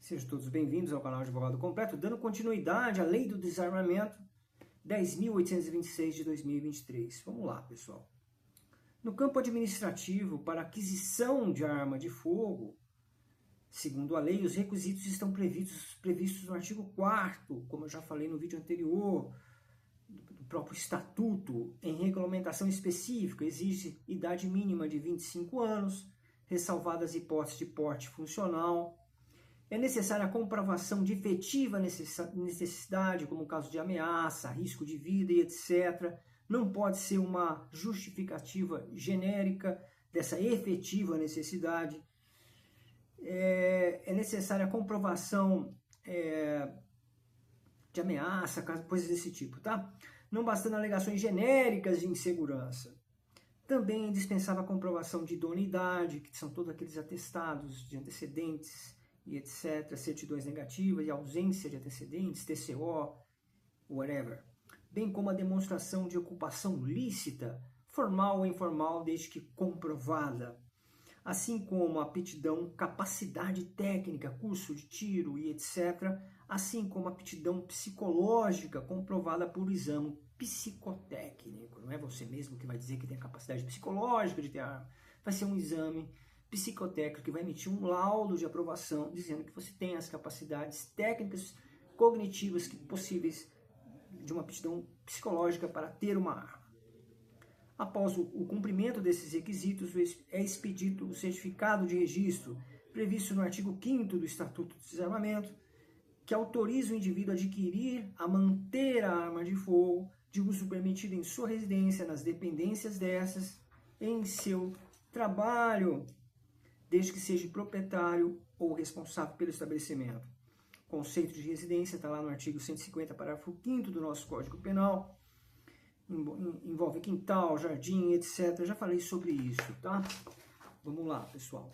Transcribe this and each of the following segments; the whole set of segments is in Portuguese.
Sejam todos bem-vindos ao canal Advogado Completo, dando continuidade à Lei do Desarmamento 10.826 de 2023. Vamos lá, pessoal. No campo administrativo, para aquisição de arma de fogo, segundo a lei, os requisitos estão previstos no artigo 4º, como eu já falei no vídeo anterior, do próprio estatuto. Em regulamentação específica, exige idade mínima de 25 anos, ressalvadas hipóteses de porte funcional. É necessária a comprovação de efetiva necessidade, como o caso de ameaça, risco de vida e etc. Não pode ser uma justificativa genérica dessa efetiva necessidade. É necessária a comprovação de ameaça, coisas desse tipo, tá? Não bastando alegações genéricas de insegurança. Também é indispensável a comprovação de idoneidade, que são todos aqueles atestados de antecedentes e etc., certidões negativas e ausência de antecedentes, TCO, whatever. Bem como a demonstração de ocupação lícita, formal ou informal, desde que comprovada. Assim como a aptidão, capacidade técnica, curso de tiro e etc., assim como a aptidão psicológica comprovada por exame psicotécnico. Não é você mesmo que vai dizer que tem a capacidade psicológica de ter arma. Vai ser um exame psicotécnico que vai emitir um laudo de aprovação dizendo que você tem as capacidades técnicas, cognitivas possíveis de uma aptidão psicológica para ter uma arma. Após o cumprimento desses requisitos, é expedido o certificado de registro previsto no artigo 5º do Estatuto do Desarmamento, que autoriza o indivíduo a adquirir, a manter a arma de fogo de uso permitido em sua residência, nas dependências dessas, em seu trabalho, desde que seja proprietário ou responsável pelo estabelecimento. O conceito de residência está lá no artigo 150, parágrafo 5º do nosso Código Penal. Envolve quintal, jardim, etc. Eu já falei sobre isso, tá? Vamos lá, pessoal.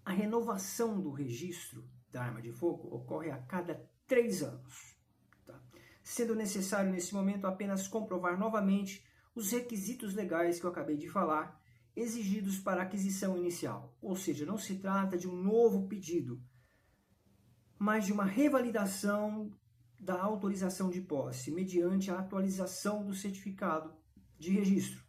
A renovação do registro da arma de fogo ocorre a cada 3 anos, tá? Sendo necessário, nesse momento, apenas comprovar novamente os requisitos legais que eu acabei de falar, exigidos para a aquisição inicial. Ou seja, não se trata de um novo pedido, mas de uma revalidação da autorização de posse, mediante a atualização do certificado de registro.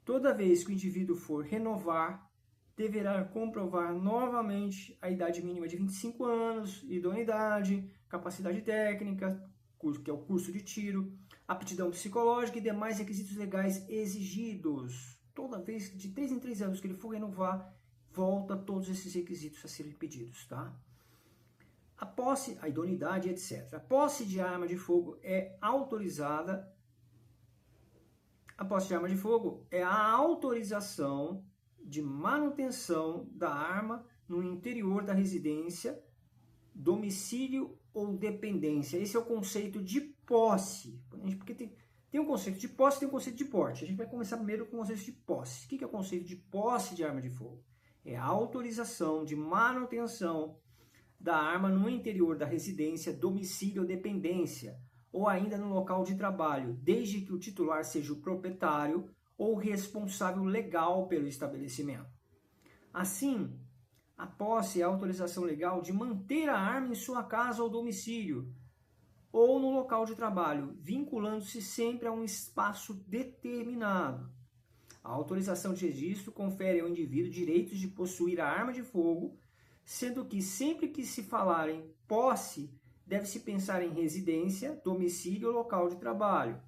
Toda vez que o indivíduo for renovar, deverá comprovar novamente a idade mínima de 25 anos, idoneidade, capacidade técnica, que é o curso de tiro, aptidão psicológica e demais requisitos legais exigidos. Toda vez, de 3 em 3 anos que ele for renovar, volta todos esses requisitos a serem pedidos, tá? A posse, a idoneidade, etc. A posse de arma de fogo é autorizada. A posse de arma de fogo é a autorização de manutenção da arma no interior da residência, domicílio ou dependência. Esse é o conceito de posse. Porque tem um conceito de posse e tem um conceito de porte. A gente vai começar primeiro com o conceito de posse. O que é o conceito de posse de arma de fogo? É a autorização de manutenção da arma no interior da residência, domicílio ou dependência, ou ainda no local de trabalho, desde que o titular seja o proprietário ou responsável legal pelo estabelecimento. Assim, a posse é a autorização legal de manter a arma em sua casa ou domicílio, ou no local de trabalho, vinculando-se sempre a um espaço determinado. A autorização de registro confere ao indivíduo direitos de possuir a arma de fogo, sendo que sempre que se falar em posse, deve-se pensar em residência, domicílio ou local de trabalho,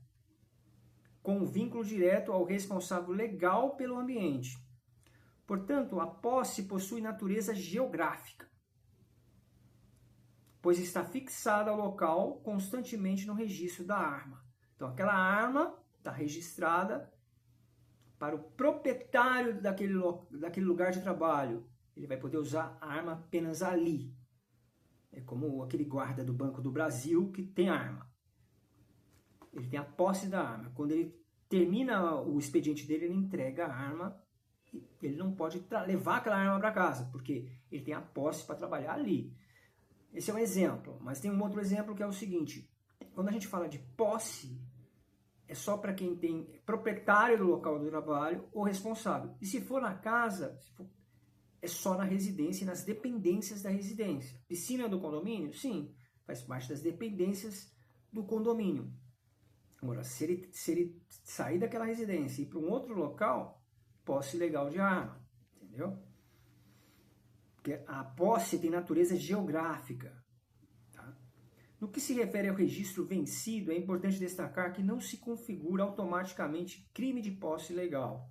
com vínculo direto ao responsável legal pelo ambiente. Portanto, a posse possui natureza geográfica, pois está fixada ao local constantemente no registro da arma. Então, aquela arma está registrada para o proprietário daquele lugar de trabalho. Ele vai poder usar a arma apenas ali. É como aquele guarda do Banco do Brasil que tem arma. Ele tem a posse da arma. Quando ele termina o expediente dele, ele entrega a arma. Ele não pode levar aquela arma para casa, porque ele tem a posse para trabalhar ali. Esse é um exemplo. Mas tem um outro exemplo que é o seguinte. Quando a gente fala de posse, é só para quem tem proprietário do local do trabalho ou responsável. E se for na casa, é só na residência e nas dependências da residência. Piscina do condomínio? Sim, faz parte das dependências do condomínio. Agora, se ele sair daquela residência e ir para um outro local, posse ilegal de arma, entendeu? Porque a posse tem natureza geográfica. Tá? No que se refere ao registro vencido, é importante destacar que não se configura automaticamente crime de posse ilegal.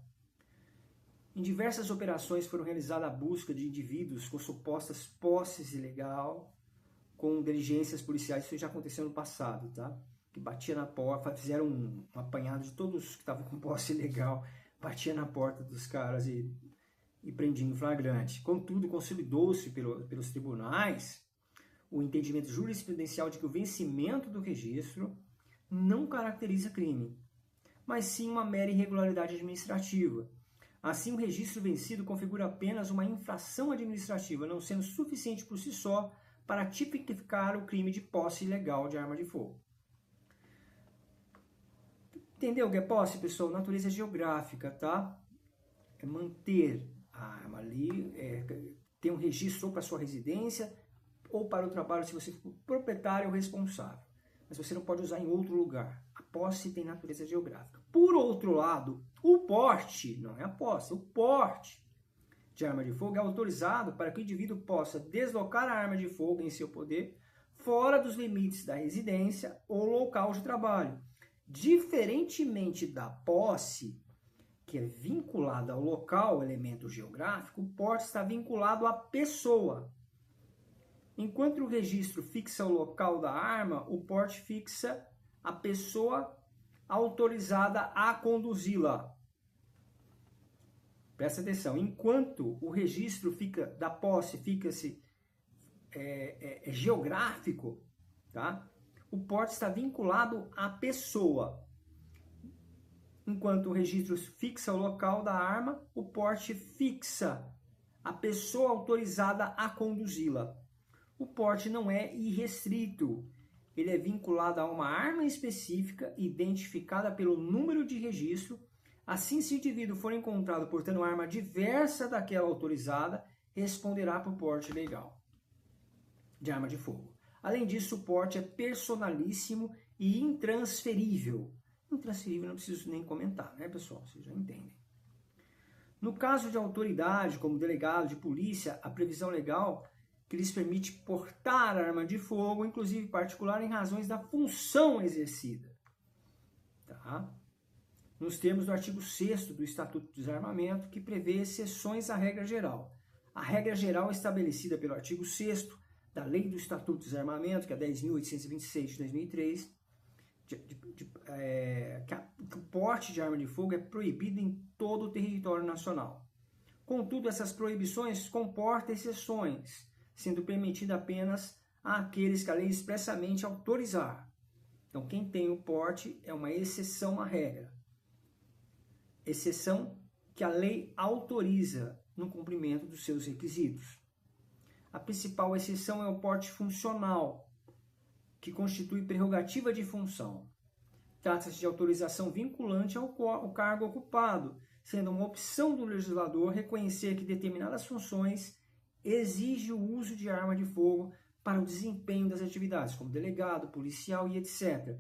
Em diversas operações foram realizadas a busca de indivíduos com supostas posses ilegal, com diligências policiais. Isso já aconteceu no passado, tá? Que batia na porta, fizeram um apanhado de todos que estavam com posse ilegal, batia na porta dos caras e prendia em flagrante. Contudo, consolidou-se pelos tribunais o entendimento jurisprudencial de que o vencimento do registro não caracteriza crime, mas sim uma mera irregularidade administrativa. Assim, o registro vencido configura apenas uma infração administrativa, não sendo suficiente por si só para tipificar o crime de posse ilegal de arma de fogo. Entendeu o que é posse, pessoal? Natureza geográfica, tá? É manter a arma ali, ter um registro ou para sua residência ou para o trabalho, se você for proprietário ou responsável. Mas você não pode usar em outro lugar. A posse tem natureza geográfica. Por outro lado, o porte, não é a posse, o porte de arma de fogo é autorizado para que o indivíduo possa deslocar a arma de fogo em seu poder fora dos limites da residência ou local de trabalho. Diferentemente da posse, que é vinculada ao local, elemento geográfico, o porte está vinculado à pessoa. Enquanto o registro fixa o local da arma, o porte fixa a pessoa autorizada a conduzi-la. Presta atenção, enquanto o registro da posse fica-se geográfico, tá? O porte está vinculado à pessoa. Enquanto o registro fixa o local da arma, o porte fixa a pessoa autorizada a conduzi-la. O porte não é irrestrito. Ele é vinculado a uma arma específica, identificada pelo número de registro. Assim, se o indivíduo for encontrado portando uma arma diversa daquela autorizada, responderá por porte ilegal de arma de fogo. Além disso, o porte é personalíssimo e intransferível. Intransferível não preciso nem comentar, né, pessoal? Vocês já entendem. No caso de autoridade, como delegado de polícia, a previsão legal que lhes permite portar arma de fogo, inclusive particular, em razões da função exercida. Tá? Nos termos do artigo 6º do Estatuto do Desarmamento, que prevê exceções à regra geral. A regra geral estabelecida pelo artigo 6º da Lei do Estatuto do Desarmamento, que é 10.826 de 2003, que o porte de arma de fogo é proibido em todo o território nacional. Contudo, essas proibições comportam exceções, sendo permitida apenas àqueles que a lei expressamente autorizar. Então, quem tem o porte é uma exceção à regra. Exceção que a lei autoriza no cumprimento dos seus requisitos. A principal exceção é o porte funcional, que constitui prerrogativa de função. Trata-se de autorização vinculante ao cargo ocupado, sendo uma opção do legislador reconhecer que determinadas funções exigem o uso de arma de fogo para o desempenho das atividades, como delegado, policial e etc.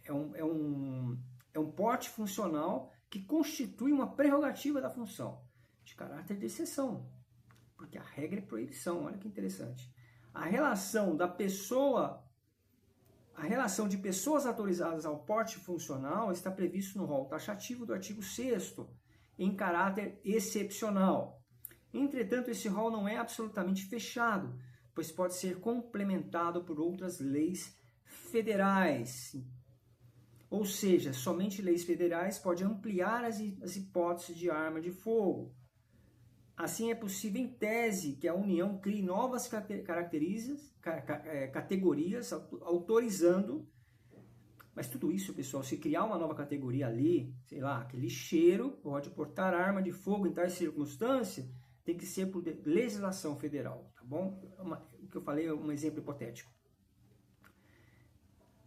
É um porte funcional que constitui uma prerrogativa da função, de caráter de exceção, porque a regra é proibição. Olha que interessante. A relação de pessoas autorizadas ao porte funcional está previsto no rol taxativo do artigo 6º, em caráter excepcional. Entretanto, esse rol não é absolutamente fechado, pois pode ser complementado por outras leis federais. Ou seja, somente leis federais podem ampliar as hipóteses de arma de fogo. Assim, é possível, em tese, que a União crie novas categorias, autorizando. Mas tudo isso, pessoal, se criar uma nova categoria ali, sei lá, que lixeiro pode portar arma de fogo em tais circunstâncias, tem que ser por legislação federal, tá bom? O que eu falei é um exemplo hipotético.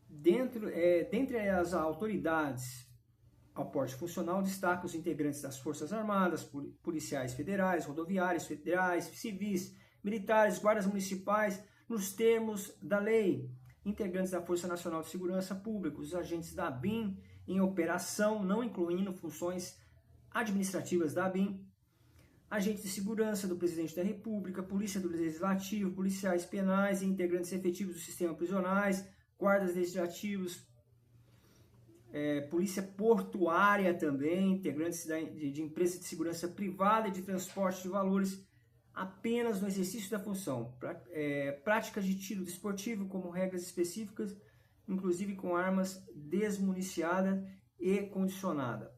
Dentre as autoridades ao porte funcional, destaca os integrantes das Forças Armadas, policiais federais, rodoviários federais, civis, militares, guardas municipais, nos termos da lei, integrantes da Força Nacional de Segurança Pública, os agentes da ABIN em operação, não incluindo funções administrativas da ABIN, agentes de segurança do Presidente da República, Polícia do Legislativo, policiais penais e integrantes efetivos do sistema prisionais, guardas legislativos, polícia portuária também, integrantes de empresas de segurança privada e de transporte de valores, apenas no exercício da função. Práticas de tiro desportivo, como regras específicas, inclusive com armas desmuniciadas e condicionadas.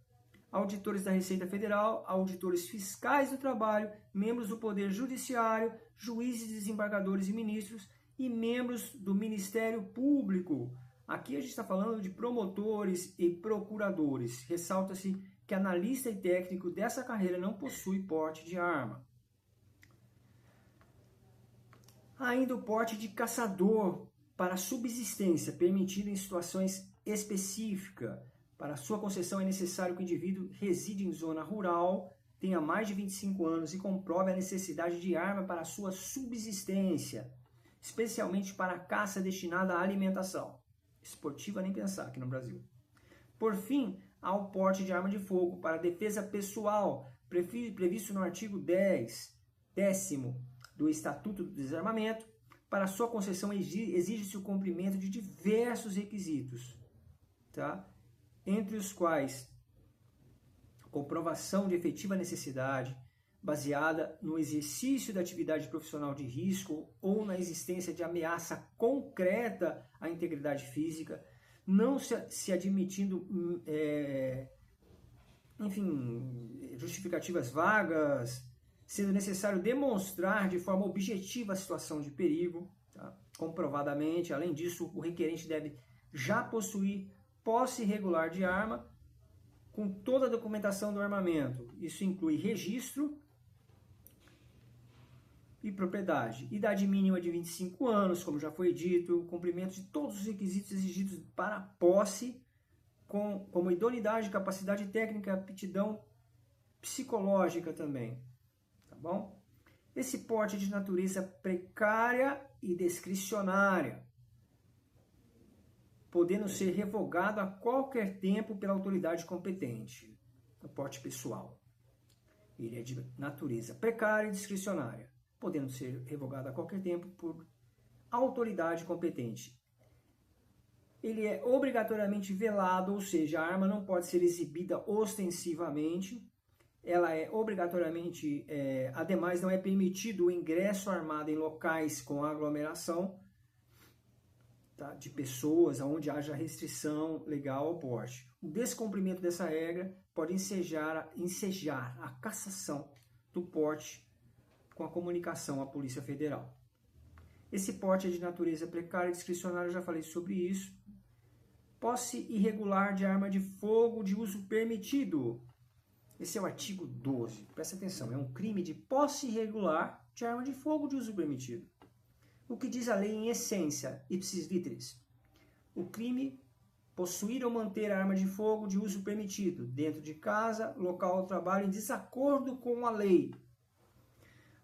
Auditores da Receita Federal, auditores fiscais do trabalho, membros do Poder Judiciário, juízes, desembargadores e ministros e membros do Ministério Público. Aqui a gente está falando de promotores e procuradores. Ressalta-se que analista e técnico dessa carreira não possui porte de arma. Ainda o porte de caçador para subsistência, permitido em situações específicas. Para sua concessão é necessário que o indivíduo reside em zona rural, tenha mais de 25 anos e comprove a necessidade de arma para sua subsistência, especialmente para a caça destinada à alimentação. Esportiva nem pensar aqui no Brasil. Por fim, há o porte de arma de fogo para defesa pessoal, previsto no artigo 10º do Estatuto do Desarmamento. Para sua concessão exige-se o cumprimento de diversos requisitos, tá? Entre os quais comprovação de efetiva necessidade, baseada no exercício da atividade profissional de risco ou na existência de ameaça concreta à integridade física, não se admitindo, justificativas vagas, sendo necessário demonstrar de forma objetiva a situação de perigo, tá? Comprovadamente. Além disso, o requerente deve já possuir posse regular de arma, com toda a documentação do armamento. Isso inclui registro e propriedade. Idade mínima de 25 anos, como já foi dito, cumprimento de todos os requisitos exigidos para a posse, como idoneidade, capacidade técnica, aptidão psicológica também. Tá bom? Esse porte é de natureza precária e discricionária, podendo ser revogado a qualquer tempo pela autoridade competente. O porte pessoal. Ele é de natureza precária e discricionária, podendo ser revogado a qualquer tempo por autoridade competente. Ele é obrigatoriamente velado, ou seja, a arma não pode ser exibida ostensivamente. Ela é obrigatoriamente, ademais, não é permitido o ingresso armado em locais com aglomeração, tá, de pessoas, onde haja restrição legal ao porte. O descumprimento dessa regra pode ensejar a cassação do porte com a comunicação à Polícia Federal. Esse porte é de natureza precária e discricionária, eu já falei sobre isso. Posse irregular de arma de fogo de uso permitido. Esse é o artigo 12. Presta atenção, é um crime de posse irregular de arma de fogo de uso permitido. O que diz a lei em essência, ipsis literis? O crime, possuir ou manter arma de fogo de uso permitido, dentro de casa, local de trabalho, em desacordo com a lei.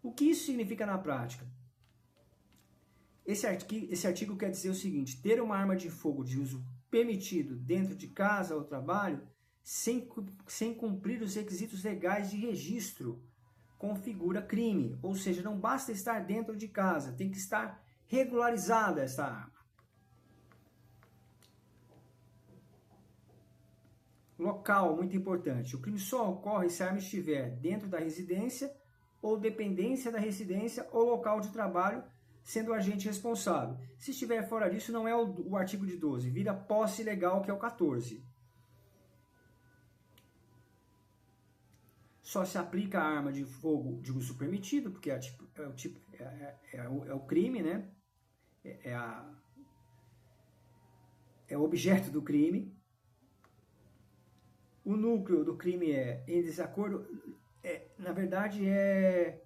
O que isso significa na prática? Esse artigo quer dizer o seguinte: ter uma arma de fogo de uso permitido dentro de casa ou trabalho, sem cumprir os requisitos legais de registro, configura crime. Ou seja, não basta estar dentro de casa, tem que estar regularizada esta arma. Local, muito importante. O crime só ocorre se a arma estiver dentro da residência ou dependência da residência ou local de trabalho, sendo o agente responsável. Se estiver fora disso, não é o artigo de 12, vira posse legal, que é o 14. Só se aplica a arma de fogo de uso permitido, porque é o crime, né? É o objeto do crime. O núcleo do crime é em desacordo, na verdade é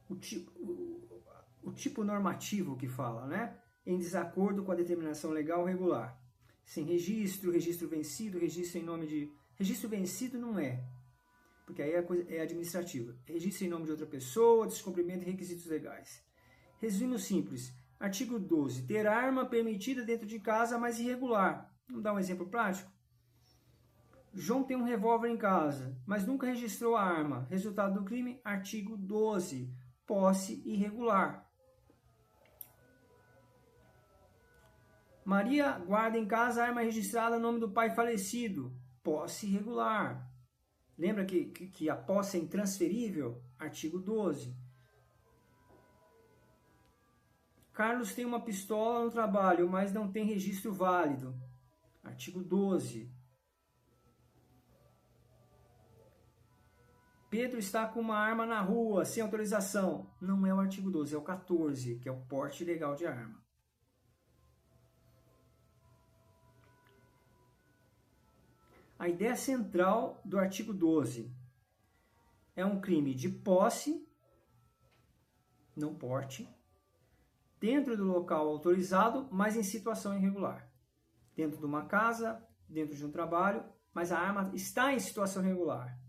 o tipo normativo que fala, né? Em desacordo com a determinação legal regular. Sem registro, registro vencido, registro em nome de Registro vencido não é, porque aí a coisa é administrativa. Registro em nome de outra pessoa, descumprimento de requisitos legais. Resumo simples. Artigo 12. Ter arma permitida dentro de casa, mas irregular. Vamos dar um exemplo prático? João tem um revólver em casa, mas nunca registrou a arma. Resultado do crime, artigo 12. Posse irregular. Maria guarda em casa a arma registrada no nome do pai falecido. Posse irregular. Lembra que a posse é intransferível? Artigo 12. Carlos tem uma pistola no trabalho, mas não tem registro válido. Artigo 12. Pedro está com uma arma na rua, sem autorização. Não é o artigo 12, é o 14, que é o porte ilegal de arma. A ideia central do artigo 12 é um crime de posse, não porte, dentro do local autorizado, mas em situação irregular. Dentro de uma casa, dentro de um trabalho, mas a arma está em situação irregular.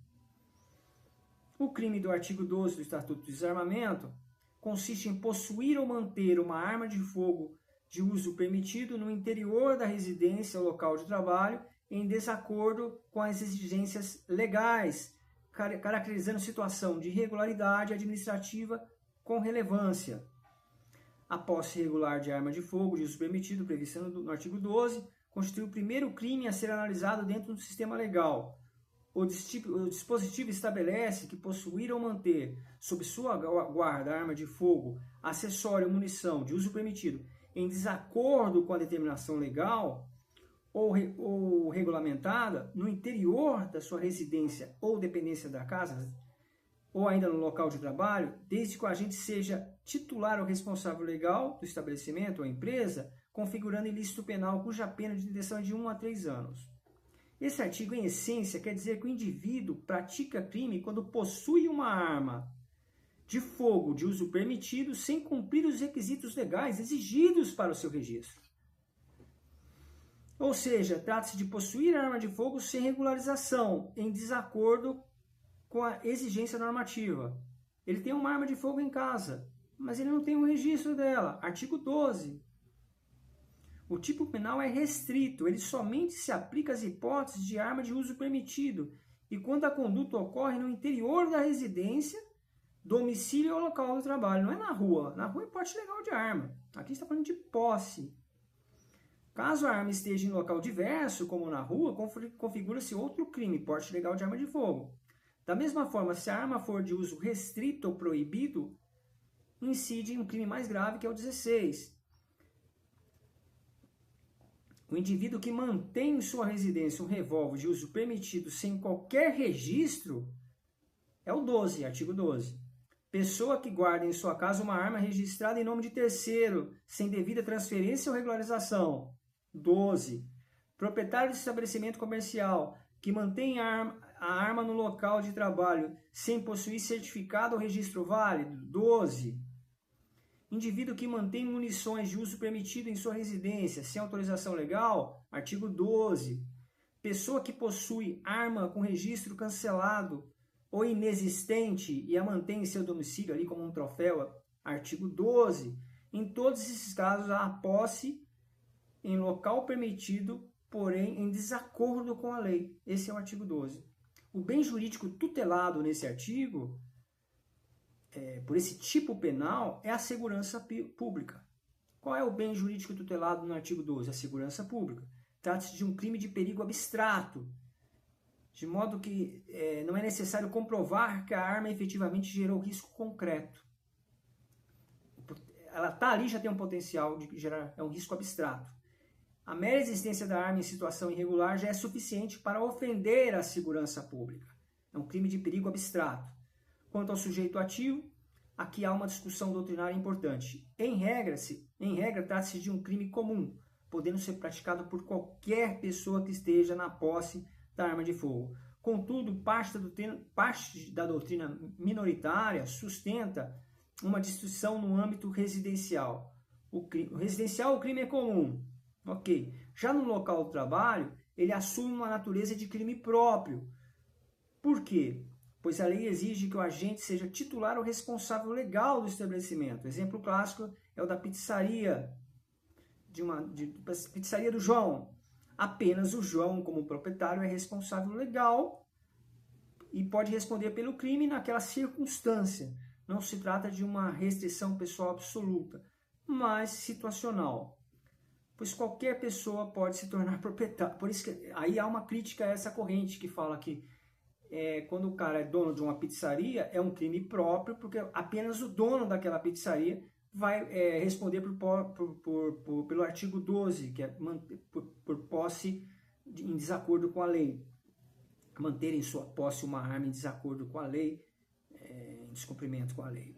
O crime do artigo 12 do Estatuto do Desarmamento consiste em possuir ou manter uma arma de fogo de uso permitido no interior da residência ou local de trabalho em desacordo com as exigências legais, caracterizando situação de irregularidade administrativa com relevância. A posse irregular de arma de fogo de uso permitido prevista no artigo 12 constitui o primeiro crime a ser analisado dentro do sistema legal. O dispositivo estabelece que possuir ou manter sob sua guarda arma de fogo, acessório ou munição de uso permitido em desacordo com a determinação legal ou regulamentada no interior da sua residência ou dependência da casa, ou ainda no local de trabalho, desde que o agente seja titular ou responsável legal do estabelecimento ou empresa, configurando ilícito penal cuja pena de detenção é de 1 a 3 anos. Esse artigo, em essência, quer dizer que o indivíduo pratica crime quando possui uma arma de fogo de uso permitido sem cumprir os requisitos legais exigidos para o seu registro. Ou seja, trata-se de possuir arma de fogo sem regularização, em desacordo com a exigência normativa. Ele tem uma arma de fogo em casa, mas ele não tem um registro dela. Artigo 12. O tipo penal é restrito, ele somente se aplica às hipóteses de arma de uso permitido e quando a conduta ocorre no interior da residência, domicílio ou local do trabalho. Não é na rua. Na rua é porte legal de arma. Aqui está falando de posse. Caso a arma esteja em local diverso, como na rua, configura-se outro crime, porte ilegal de arma de fogo. Da mesma forma, se a arma for de uso restrito ou proibido, incide em um crime mais grave, que é o 16. O indivíduo que mantém em sua residência um revólver de uso permitido sem qualquer registro é o 12, artigo 12. Pessoa que guarda em sua casa uma arma registrada em nome de terceiro, sem devida transferência ou regularização. 12. Proprietário de estabelecimento comercial que mantém a arma no local de trabalho sem possuir certificado ou registro válido. 12. Indivíduo que mantém munições de uso permitido em sua residência sem autorização legal. Artigo 12. Pessoa que possui arma com registro cancelado ou inexistente e a mantém em seu domicílio ali como um troféu. Artigo 12. Em todos esses casos, há a posse em local permitido, porém em desacordo com a lei. Esse é o artigo 12. O bem jurídico tutelado nesse artigo, por esse tipo penal, é a segurança pública. Qual é o bem jurídico tutelado no artigo 12? A segurança pública. Trata-se de um crime de perigo abstrato, de modo que não é necessário comprovar que a arma efetivamente gerou risco concreto. Ela está ali, já tem um potencial de gerar um risco abstrato. A mera existência da arma em situação irregular já é suficiente para ofender a segurança pública. É um crime de perigo abstrato. Quanto ao sujeito ativo, aqui há uma discussão doutrinária importante. Em regra, trata-se de um crime comum, podendo ser praticado por qualquer pessoa que esteja na posse da arma de fogo. Contudo, parte da doutrina minoritária sustenta uma distinção no âmbito residencial. O crime é comum. Ok. Já no local do trabalho, ele assume uma natureza de crime próprio. Por quê? Pois a lei exige que o agente seja titular ou responsável legal do estabelecimento. Exemplo clássico é o da pizzaria, pizzaria do João. Apenas o João, como proprietário, é responsável legal e pode responder pelo crime naquela circunstância. Não se trata de uma restrição pessoal absoluta, mas situacional. Pois qualquer pessoa pode se tornar proprietário. Por isso que aí há uma crítica a essa corrente que fala que quando o cara é dono de uma pizzaria, é um crime próprio, porque apenas o dono daquela pizzaria vai responder pelo artigo 12, que é por posse em desacordo com a lei. Manter em sua posse uma arma em desacordo com a lei, em descumprimento com a lei.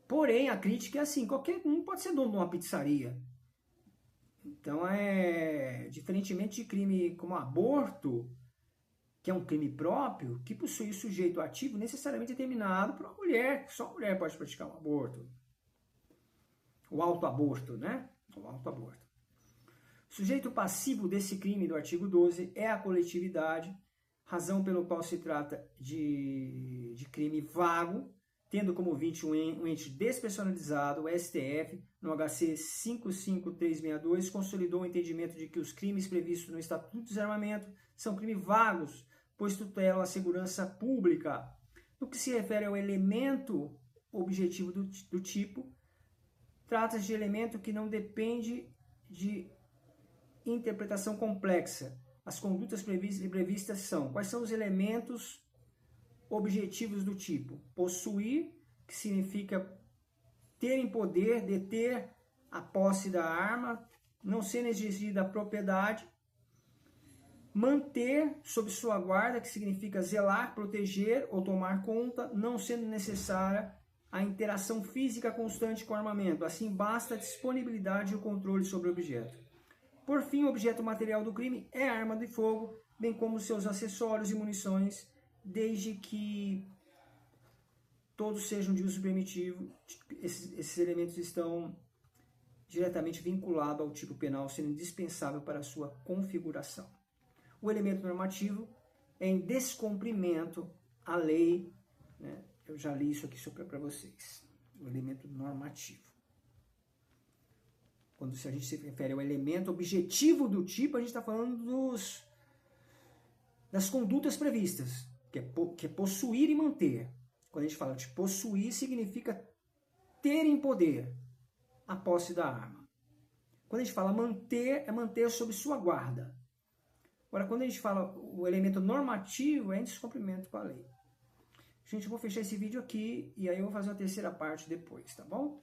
Porém, a crítica é assim, qualquer um pode ser dono de uma pizzaria. Então, diferentemente de crime como aborto, que é um crime próprio, que possui sujeito ativo necessariamente determinado por uma mulher, que só a mulher pode praticar um aborto. O autoaborto, né? O autoaborto. O sujeito passivo desse crime do artigo 12 é a coletividade, razão pelo qual se trata de crime vago, tendo como vítima um ente despersonalizado, o STF, no HC 55362, consolidou o entendimento de que os crimes previstos no Estatuto do Desarmamento são crimes vagos, pois tutelam a segurança pública. No que se refere ao elemento objetivo do tipo, trata-se de elemento que não depende de interpretação complexa. As condutas previstas são: quais são os elementos objetivos do tipo? Possuir, que significa ter em poder, deter a posse da arma, não sendo exigida a propriedade. Manter sob sua guarda, que significa zelar, proteger ou tomar conta, não sendo necessária a interação física constante com o armamento. Assim, basta a disponibilidade e o controle sobre o objeto. Por fim, o objeto material do crime é a arma de fogo, bem como seus acessórios e munições, desde que todos sejam de uso permitivo. Esses elementos estão diretamente vinculados ao tipo penal, sendo indispensável para a sua configuração. O elemento normativo é em descumprimento à lei, né? Eu já li isso aqui para vocês. O elemento normativo. Se a gente se refere ao elemento objetivo do tipo, a gente está falando das condutas previstas, que é possuir e manter. Quando a gente fala de possuir, significa ter em poder a posse da arma. Quando a gente fala manter, é manter sob sua guarda. Agora, quando a gente fala o elemento normativo, é em descumprimento com a lei. Gente, eu vou fechar esse vídeo aqui e aí eu vou fazer uma terceira parte depois, tá bom?